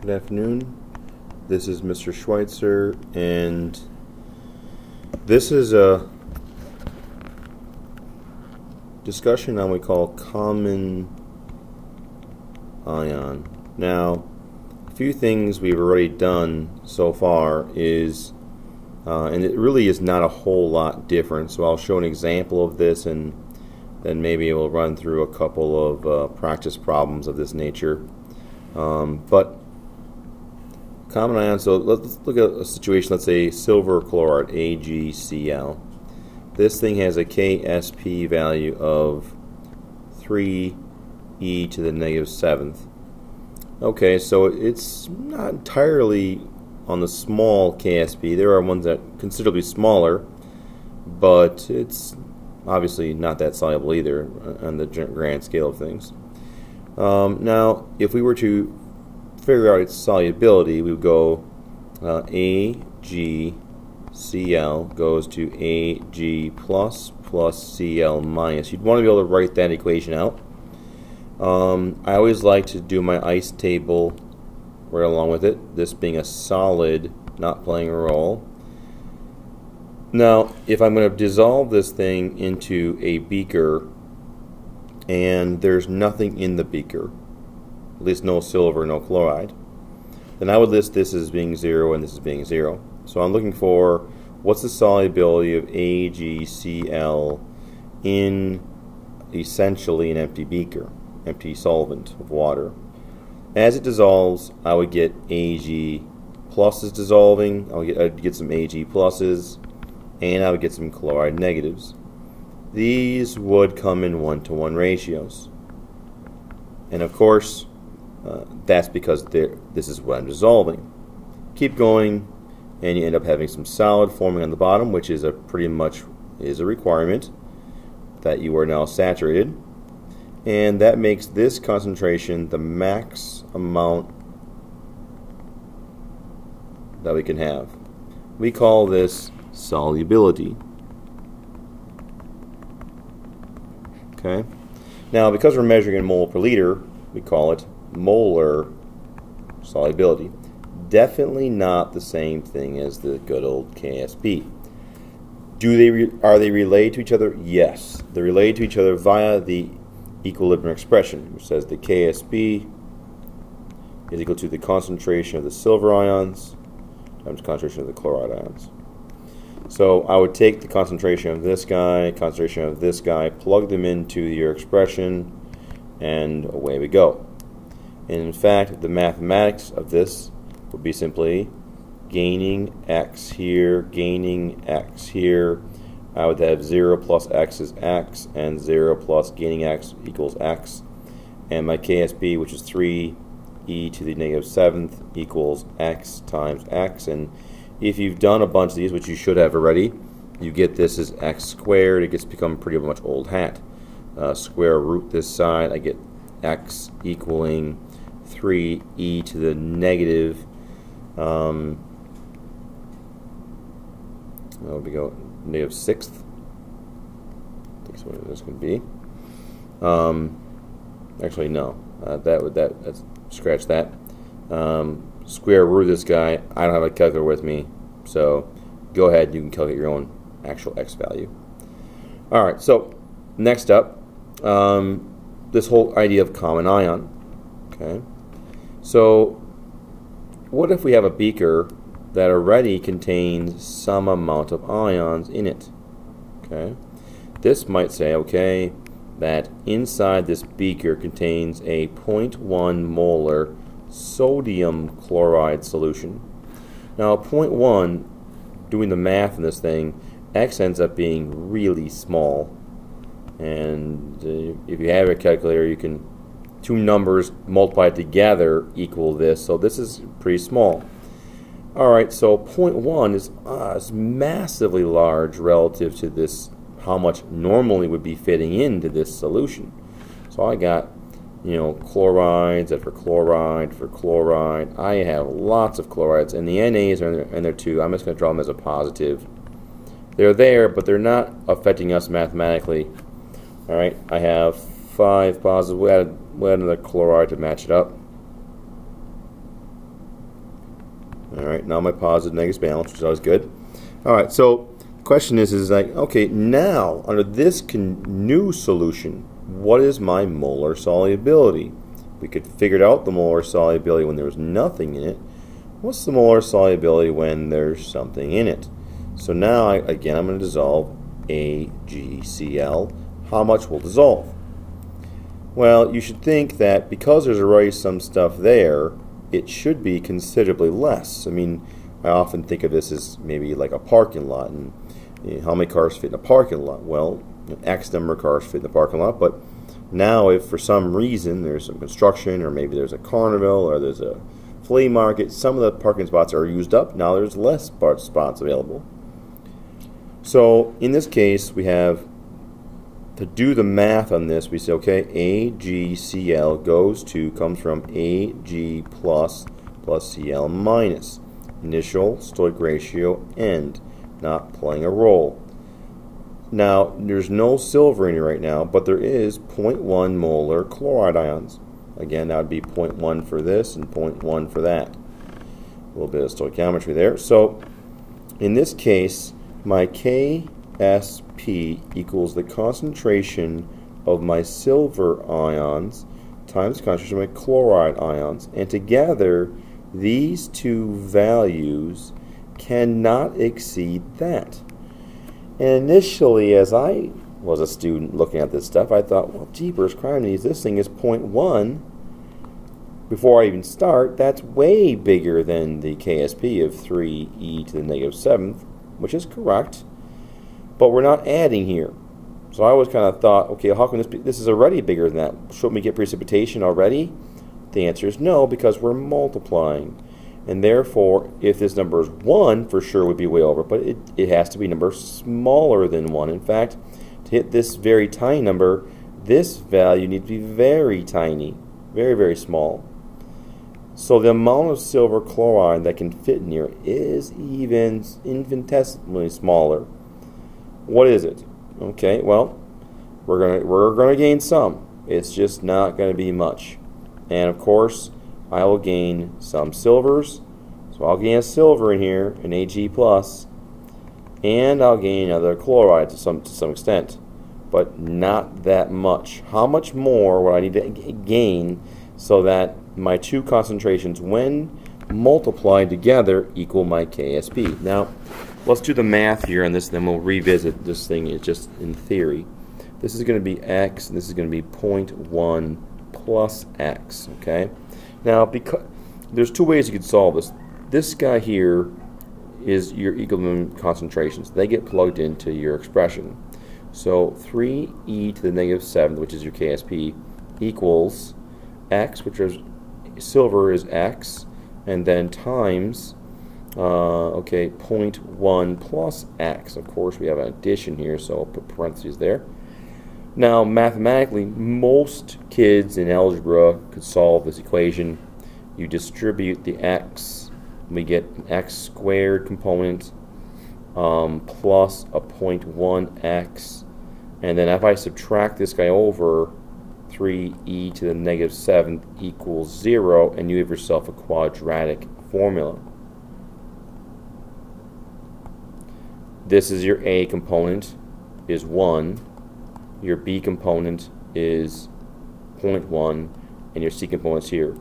Good afternoon. This is Mr. Schweitzer, and this is a discussion on what we call common ion. Now, a few things we've already done so far is, and it really is not a whole lot different, so I'll show an example of this and then maybe we'll run through a couple of practice problems of this nature. But common ion, so let's look at a situation, let's say silver chloride, AgCl. This thing has a Ksp value of 3e to the negative 7th. Okay, so it's not entirely on the small Ksp. There are ones that are considerably smaller, but it's obviously not that soluble either on the grand scale of things. Now, if we were to figure out its solubility, we would go AgCl goes to Ag plus Cl minus. You'd want to be able to write that equation out. I always like to do my ice table right along with it, this being a solid not playing a role. Now, if I'm going to dissolve this thing into a beaker and there's nothing in the beaker, at least no silver, no chloride, then I would list this as being 0 and this as being 0. So I'm looking for what's the solubility of AgCl in essentially an empty beaker, empty solvent of water. As it dissolves, I would get Ag pluses dissolving, I'd get some Ag pluses, and I would get some chloride negatives. These would come in 1-to-1 ratios. And of course, that's because this is what I'm dissolving. Keep going, and you end up having some solid forming on the bottom, which is pretty much a requirement that you are now saturated. And that makes this concentration the max amount that we can have. We call this solubility. Okay. Now, because we're measuring in mole per liter, we call it molar solubility. Definitely not the same thing as the good old Ksp. Are they related to each other? Yes. They're related to each other via the equilibrium expression, which says the Ksp is equal to the concentration of the silver ions times the concentration of the chloride ions. So I would take the concentration of this guy, plug them into your expression, and away we go. And in fact, the mathematics of this would be simply gaining x here, gaining x here. I would have 0 plus x is x, and 0 plus gaining x equals x. And my Ksp, which is 3e to the negative 7th, equals x times x. And if you've done a bunch of these, which you should have already, you get this as x squared. It gets become pretty much old hat. Square root this side, I get x equaling 3e to the negative, there we go, negative 6th. I think that's what this could be. Actually, no. That's scratch that. Square root of this guy. I don't have a calculator with me, so go ahead. You can calculate your own actual x value. All right. So next up, this whole idea of common ion. Okay. So what if we have a beaker that already contains some amount of ions in it? Okay. This might say, okay, that inside this beaker contains a 0.1 molar sodium chloride solution. Now, 0.1, doing the math in this thing, x ends up being really small. And if you have a calculator, you can, two numbers multiplied together equal this. So this is pretty small. Alright, so 0.1 is massively large relative to this, how much normally would be fitting into this solution. So I got, chlorides, and for chloride, I have lots of chlorides, and the NAs are in there too. I'm just going to draw them as a positive. They're there, but they're not affecting us mathematically. Alright, I have 5 positives. We'll add another chloride to match it up. Alright, now my positive negative balance, which is always good. Alright, so the question is like, okay, now under this new solution, what is my molar solubility? We could figure out the molar solubility when there was nothing in it. What's the molar solubility when there's something in it? So now, again, I'm going to dissolve AgCl. How much will dissolve? Well, you should think that because there's already some stuff there, it should be considerably less. I mean, I often think of this as maybe like a parking lot, and how many cars fit in a parking lot? Well, X number of cars fit in the parking lot, but now if for some reason there's some construction, or maybe there's a carnival, or there's a flea market, some of the parking spots are used up. Now there's less spots available. So in this case, we have to do the math on this. We say, okay, AgCl comes from Ag plus Cl minus. Initial stoichiometric ratio end, not playing a role. Now, there's no silver in here right now, but there is 0.1 molar chloride ions. Again, that would be 0.1 for this and 0.1 for that. A little bit of stoichiometry there. So, in this case, my KSP equals the concentration of my silver ions times the concentration of my chloride ions. And together, these two values cannot exceed that. And initially, as I was a student looking at this stuff, I thought, well, jeepers, criminies, this thing is 0.1. Before I even start, that's way bigger than the KSP of 3e to the negative 7th, which is correct. But we're not adding here. So I always kind of thought, okay, how can this be? This is already bigger than that. Shouldn't we get precipitation already? The answer is no, because we're multiplying. And therefore, if this number is 1, for sure would be way over, but it has to be a number smaller than 1. In fact, to hit this very tiny number, this value needs to be very tiny, very, very small. So the amount of silver chloride that can fit in here is even infinitesimally smaller. What is it? Okay, well, we're gonna gain some. It's just not going to be much. And of course, I will gain some silvers. So I'll gain a silver in here, an Ag+, and I'll gain another chloride to some extent, but not that much. How much more would I need to gain so that my two concentrations, when multiplied together, equal my KSP? Now, let's do the math here on this, then we'll revisit this thing. It's just in theory. This is going to be X, and this is going to be 0.1 plus X, okay? Now, because there's two ways you could solve this. This guy here is your equilibrium concentrations. They get plugged into your expression. So 3e to the negative 7th, which is your KSP, equals X, which is silver is X, and then times, 0.1 plus X. Of course, we have an addition here, so I'll put parentheses there. Now, mathematically, most kids in algebra could solve this equation. You distribute the x, we get an x squared component plus a 0.1x, and then if I subtract this guy over, 3e to the negative 7th equals 0, and you have yourself a quadratic formula. This is your A component, is 1. Your B component is 0.1, and your C component's here.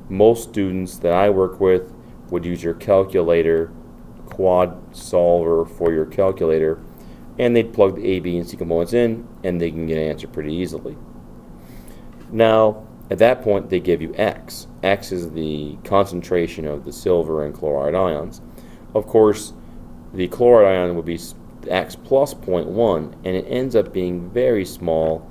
Most students that I work with would use your calculator, quad solver for your calculator, and they'd plug the A, B, and C components in, and they can get an answer pretty easily. Now, at that point, they give you X. X is the concentration of the silver and chloride ions. Of course, the chloride ion would be X plus 0.1, and it ends up being very small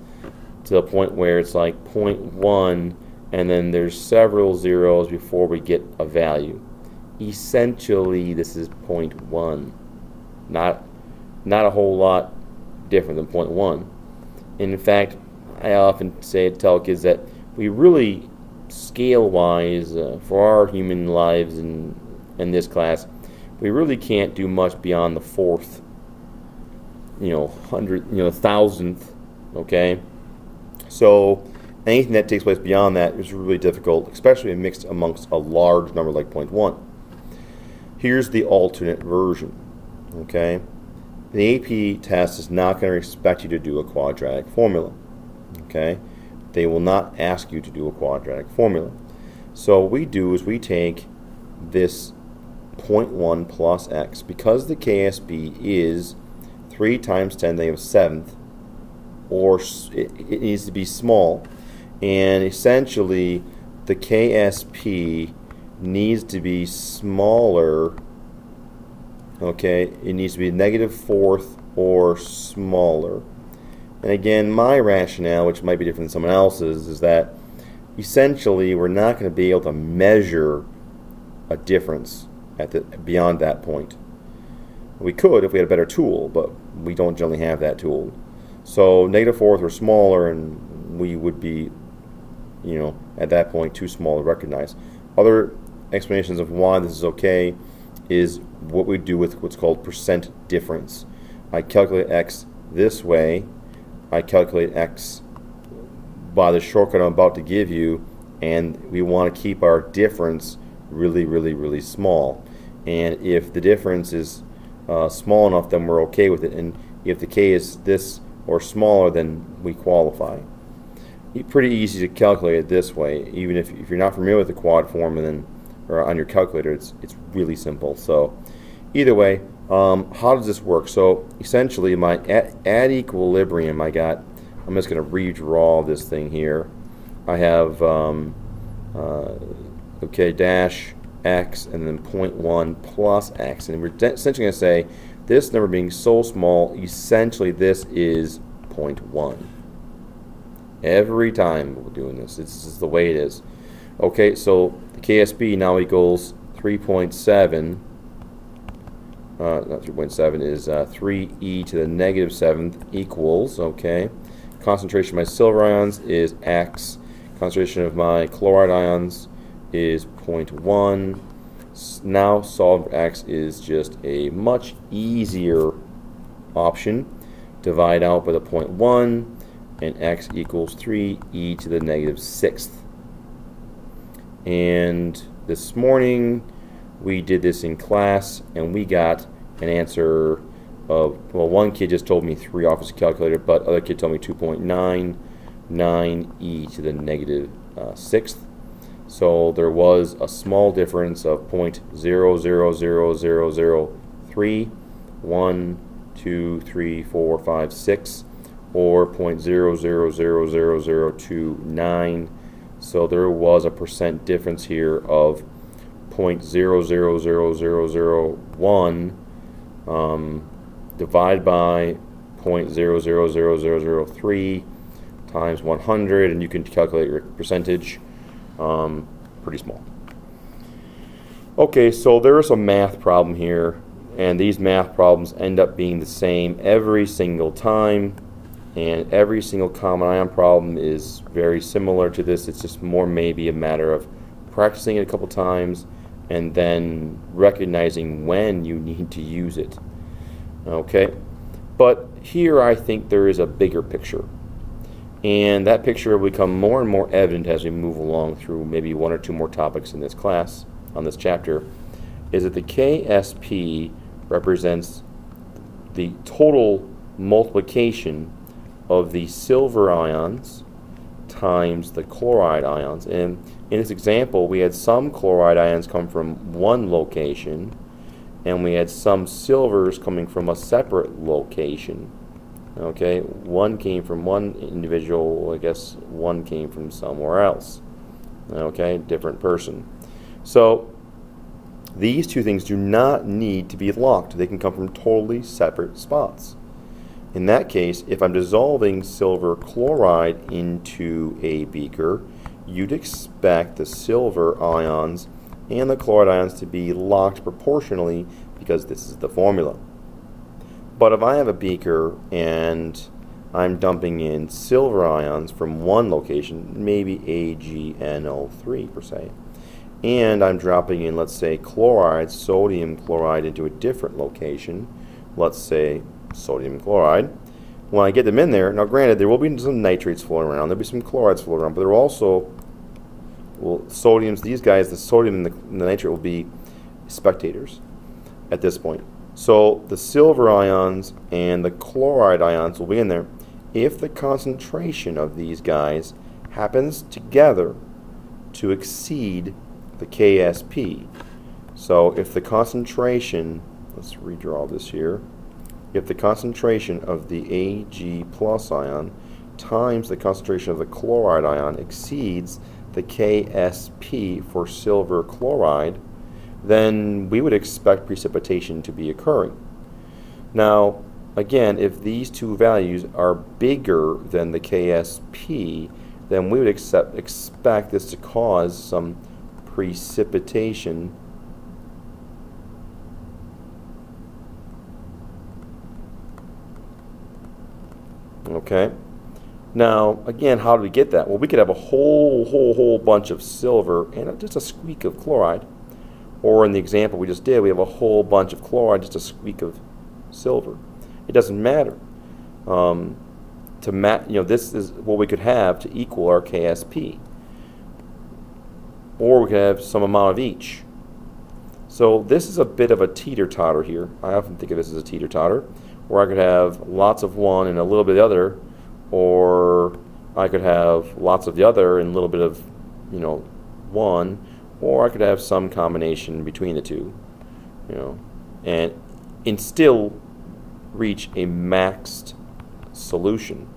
to the point where it's like 0.1, and then there's several zeros before we get a value. Essentially, this is 0.1. Not a whole lot different than 0.1. And in fact, I often tell kids that we really, scale-wise, for our human lives in this class, we really can't do much beyond the 4th, 1,000th, okay? So anything that takes place beyond that is really difficult, especially when mixed amongst a large number like 0.1. Here's the alternate version. Okay, the AP test is not going to expect you to do a quadratic formula. Okay, they will not ask you to do a quadratic formula. So what we do is we take this 0.1 plus x, because the KSB is 3 times 10 to the negative 7th, or it needs to be small, and essentially the KSP needs to be smaller. Okay, it needs to be -4th or smaller. And again, my rationale, which might be different than someone else's, is that essentially we're not going to be able to measure a difference beyond that point. We could if we had a better tool, but we don't generally have that tool. So -4th or smaller, and we would be, you know, at that point too small to recognize. Other explanations of why this is okay is what we do with what's called percent difference. I calculate x this way, I calculate x by the shortcut I'm about to give you, and we want to keep our difference really small. And if the difference is small enough, then we're okay with it. And if the k is this or smaller, then we qualify. Pretty easy to calculate it this way. Even if you're not familiar with the quad form, and then or on your calculator, it's really simple. So either way, how does this work? So essentially, my at equilibrium, I'm just going to redraw this thing here. I have okay, dash x and then 0.1 plus x, and we're essentially going to say this number being so small, essentially this is 0.1. Every time we're doing this, this is the way it is. Okay, so the KSB now equals 3.7. Not 3.7 is 3e to the negative 7th equals, okay. Concentration of my silver ions is x. Concentration of my chloride ions is 0.1. Now solving for x is just a much easier option. Divide out by the 0.1, and x equals 3e to the negative 6th. And this morning we did this in class, and we got an answer of, well, one kid just told me 3 off his calculator, but other kid told me 2.99e to the negative 6th. So there was a small difference of 0.000003, 1, 2, 3, 4, 5, 6, or 0.000029. So there was a percent difference here of 0.000001 divided by 0.000003 times 100, and you can calculate your percentage. Pretty small. Okay, so there is a math problem here, and these math problems end up being the same every single time, and every single common ion problem is very similar to this. It's just more maybe a matter of practicing it a couple times and then recognizing when you need to use it. Okay, but here I think there is a bigger picture, and that picture will become more and more evident as we move along through maybe 1 or 2 more topics in this class, on this chapter, is that the KSP represents the total multiplication of the silver ions times the chloride ions. And in this example, we had some chloride ions come from one location, and we had some silvers coming from a separate location. Okay, one came from one individual, I guess one came from somewhere else. Okay, different person. So these two things do not need to be locked. They can come from totally separate spots. In that case, if I'm dissolving silver chloride into a beaker, you'd expect the silver ions and the chloride ions to be locked proportionally, because this is the formula. But if I have a beaker and I'm dumping in silver ions from one location, maybe AgNO3 per se, and I'm dropping in, let's say, chloride, sodium chloride, into a different location, let's say sodium chloride, when I get them in there, now granted there will be some nitrates floating around, there'll be some chlorides floating around, but there will also, well, sodiums, these guys, the sodium and the nitrate will be spectators. at this point. So the silver ions and the chloride ions will be in there if the concentration of these guys happens together to exceed the KSP. So if the concentration, let's redraw this here, if the concentration of the Ag plus ion times the concentration of the chloride ion exceeds the KSP for silver chloride, then we would expect precipitation to be occurring. Now, again, if these two values are bigger than the KSP, then we would expect this to cause some precipitation . Okay. Now, again, how do we get that? Well, we could have a whole bunch of silver and just a squeak of chloride. Or in the example we just did, we have a whole bunch of chloride, just a squeak of silver. It doesn't matter. This is what we could have to equal our KSP. Or we could have some amount of each. So this is a bit of a teeter-totter here. I often think of this as a teeter-totter, where I could have lots of one and a little bit of the other, or I could have lots of the other and a little bit of, one, or I could have some combination between the two, and still reach a maxed solution.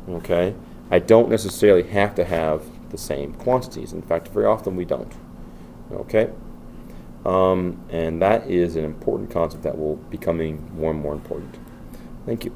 Okay, I don't necessarily have to have the same quantities. In fact, very often we don't. Okay, and that is an important concept that will be becoming more and more important. Thank you.